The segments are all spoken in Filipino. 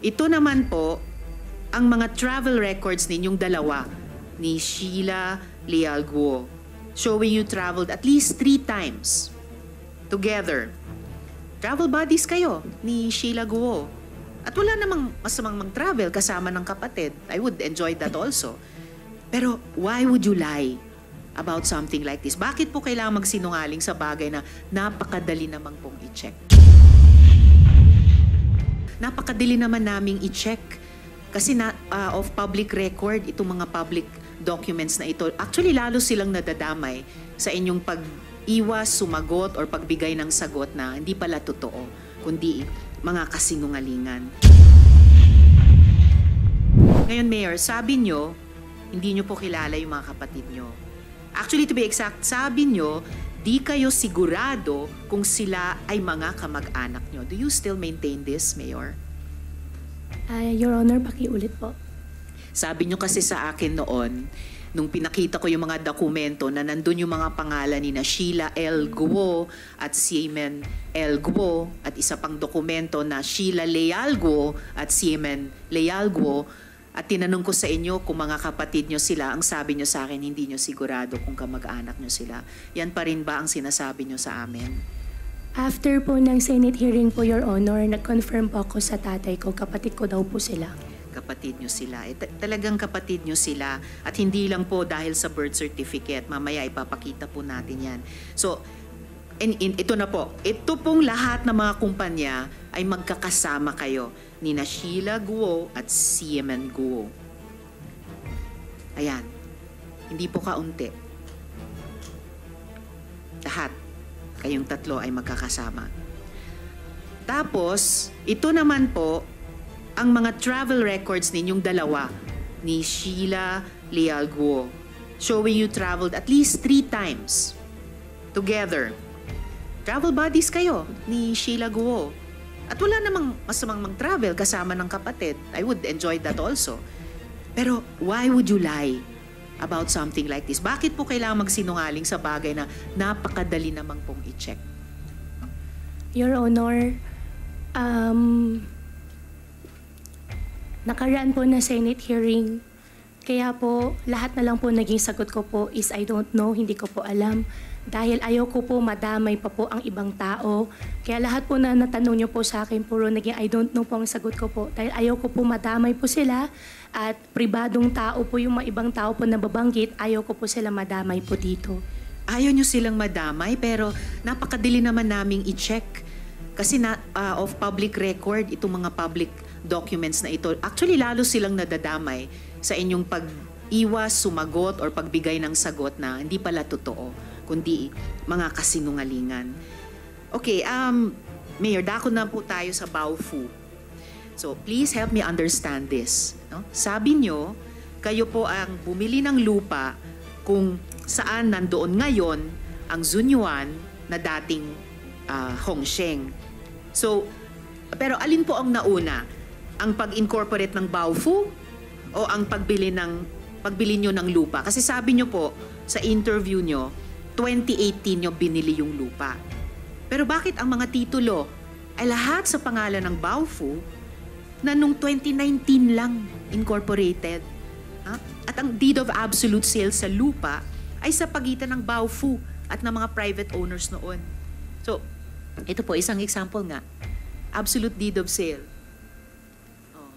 Ito naman po, ang mga travel records ninyong dalawa ni Sheila Leal Guo, showing you traveled at least 3 times together. Travel buddies kayo ni Sheila Guo. At wala namang masamang mag-travel kasama ng kapatid. I would enjoy that also. Pero why would you lie about something like this? Bakit po kailangan magsinungaling sa bagay na napakadali namang pong i-check? Napakadali naman naming i-check. Kasi of public record, itong mga public documents na ito. Actually, lalo silang nadadamay sa inyong pag-iwas, sumagot, or pagbigay ng sagot na hindi pala totoo, kundi mga kasinungalingan. Ngayon, Mayor, sabi nyo, hindi nyo po kilala yung mga kapatid nyo. Actually, to be exact, sabi nyo, di kayo sigurado kung sila ay mga kamag-anak nyo. Do you still maintain this, Mayor? Your Honor, pakiulit po. Sabi nyo kasi sa akin noon, nung pinakita ko yung mga dokumento na nandun yung mga pangalan ni na Sheila L. Guo at Siemen L. Guo at isa pang dokumento na Sheila Leal Guo at Siemen Leal Guo, at tinanong ko sa inyo kung mga kapatid nyo sila, ang sabi nyo sa akin, hindi nyo sigurado kung kamag-anak nyo sila. Yan pa rin ba ang sinasabi nyo sa amin? After po ng Senate hearing po, Your Honor, nag-confirm po ako sa tatay ko, kapatid ko daw po sila. Kapatid nyo sila. Talagang kapatid nyo sila. At hindi lang po dahil sa birth certificate. Mamaya ipapakita po natin yan. So, ito na po. Ito pong lahat ng mga kumpanya ay magkakasama kayo ni na Sheila Guo at Siemen Guo. Ayan. Hindi po kaunti. Lahat. Kayong tatlo ay magkakasama. Tapos, ito naman po, ang mga travel records ninyong dalawa ni Sheila Leal Guo, showing you traveled at least 3 times together. Travel buddies kayo ni Sheila Guo. At wala namang masamang mag-travel kasama ng kapatid. I would enjoy that also. Pero why would you lie about something like this? Bakit po kailangan magsinungaling sa bagay na napakadali namang pong i-check? Your Honor, nakaraan po na Senate hearing, kaya po lahat na lang po naging sagot ko po is I don't know, hindi ko po alam. Dahil ayaw ko po madamay pa po ang ibang tao. Kaya lahat po na natanong niyo po sa akin, puro naging I don't know po ang sagot ko po. Dahil ayaw ko po madamay po sila at pribadong tao po yung mga ibang tao po na babanggit, ayaw ko po sila madamay po dito. Ayaw nyo silang madamay pero napakadali naman naming i-check. Kasi of public record, itong mga public documents na ito. Actually, lalo silang nadadamay sa inyong pag-iwas, sumagot, or pagbigay ng sagot na hindi pala totoo, kundi mga kasinungalingan. Okay, Mayor, dako na po tayo sa Baofu. So, please help me understand this. No? Sabi nyo, kayo po ang bumili ng lupa kung saan nandoon ngayon ang Zunyuan na dating Hongsheng. So, pero alin po ang nauna? Ang pag-incorporate ng Baofu o ang pagbili nyo ng lupa? Kasi sabi nyo po sa interview nyo, 2018 nyo binili yung lupa. Pero bakit ang mga titulo ay lahat sa pangalan ng Baofu na nung 2019 lang incorporated? Ha? At ang deed of absolute sale sa lupa ay sa pagitan ng Baofu at ng mga private owners noon. So, ito po, isang example nga. Absolute deed of sale. Oh.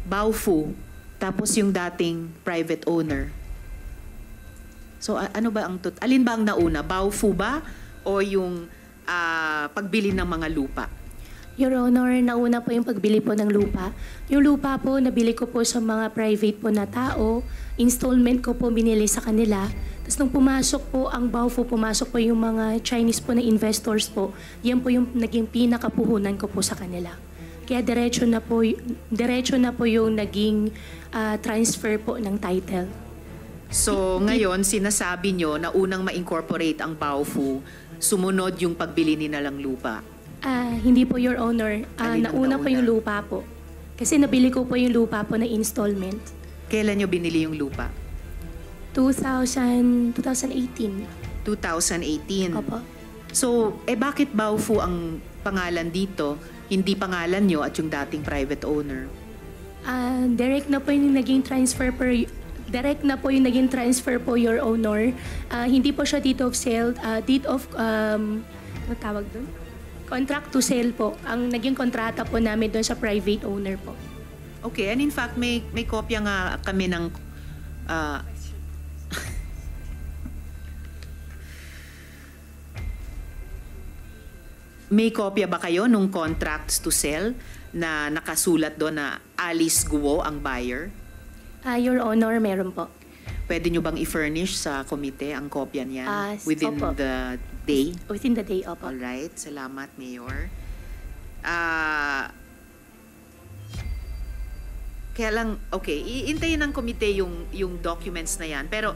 Baofu, tapos yung dating private owner. So, ano ba alin ba ang nauna? Baofu ba o yung pagbili ng mga lupa? Your Honor, nauna po yung pagbili po ng lupa. Yung lupa po, nabili ko po sa mga private po na tao. Installment ko po binili sa kanila. Tapos nung pumasok po ang Baofu, pumasok po yung mga Chinese po na investors po. Yan po yung naging pinakapuhunan ko po sa kanila. Kaya diretso na po yung naging transfer po ng title. So, ngayon, sinasabi nyo na unang ma-incorporate ang Baofu, sumunod yung pagbili ni nalang lupa. Hindi po, Your Honor. Nauna po yung lupa po. Kasi nabili ko po yung lupa po na installment. Kailan nyo binili yung lupa? 2018. 2018. Opo. So, bakit Baofu ang pangalan dito Hindi pangalan nyo at yung dating private owner. Direct na po yung naging transfer po, Your Honor. Hindi po siya deed of sale, deed of, ano tawag doon? Contract to sale po. Ang naging kontrata po namin doon sa private owner po. Okay, and in fact, may kopya nga kami ng... may kopya ba kayo nung contracts to sell na nakasulat doon na Alice Guo ang buyer? Your Honor, meron po. Pwede nyo bang i-furnish sa komite ang kopya niyan within opo. the day? Within the day, opo. Alright, salamat, Mayor. Kaya lang, okay, iintayin ng komite yung documents na yan. Pero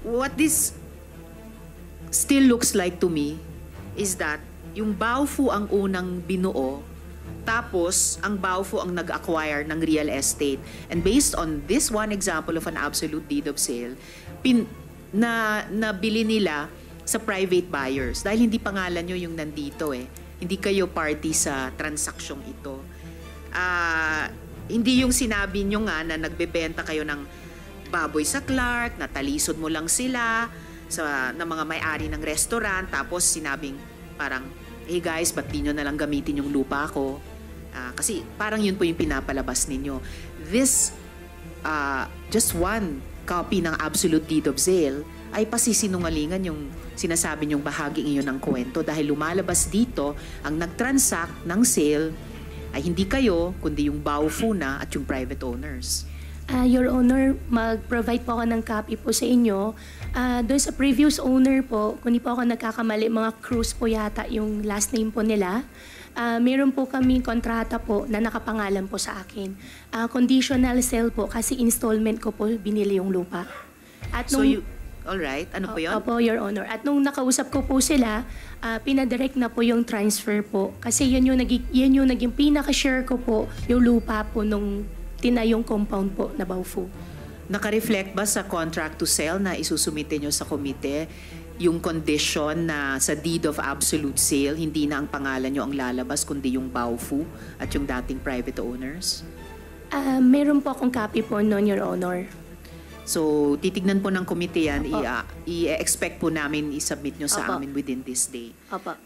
what this still looks like to me is that yung Baofu ang unang binuo, tapos ang Baofu ang nag-acquire ng real estate. And based on this one example of an absolute deed of sale, nabili nila sa private buyers. Dahil hindi pangalan nyo yung nandito eh. Hindi kayo party sa transaksyong ito. Hindi yung sinabi nyo nga na nagbebenta kayo ng baboy sa Clark, natalisod mo lang sila na mga may-ari ng restaurant, tapos sinabing parang, hey guys, ba't di nyo nalang gamitin yung lupa ko? Kasi parang yun po yung pinapalabas ninyo. This, just one copy ng absolute deed of sale ay pasisinungalingan yung sinasabi nyong bahaging iyon ng kwento dahil lumalabas dito ang nag-transact ng sale ay hindi kayo, kundi yung Baofu na at yung private owners. Your Honor, mag-provide po ako ng copy po sa inyo. Doon sa previous owner po, kung di po ako nagkakamali, mga Cruz po yata yung last name po nila. Meron po kami kontrata po na nakapangalan po sa akin. Conditional sale po kasi installment ko po binili yung lupa. At alright, ano po yun? Opo, Your Honor. At nung nakausap ko po sila, pinadirect na po yung transfer po. Kasi yun yung naging pinaka-share ko po, yung lupa po nung tinayong compound po na Baofu. Naka-reflect ba sa contract to sell na isusumite nyo sa komite yung condition na sa deed of absolute sale, hindi na ang pangalan nyo ang lalabas, kundi yung Baofu at yung dating private owners? Meron po akong copy po noon, Your Honor. So, titignan po ng komite yan, i-expect po namin i-submit nyo sa amin within this day. Opo.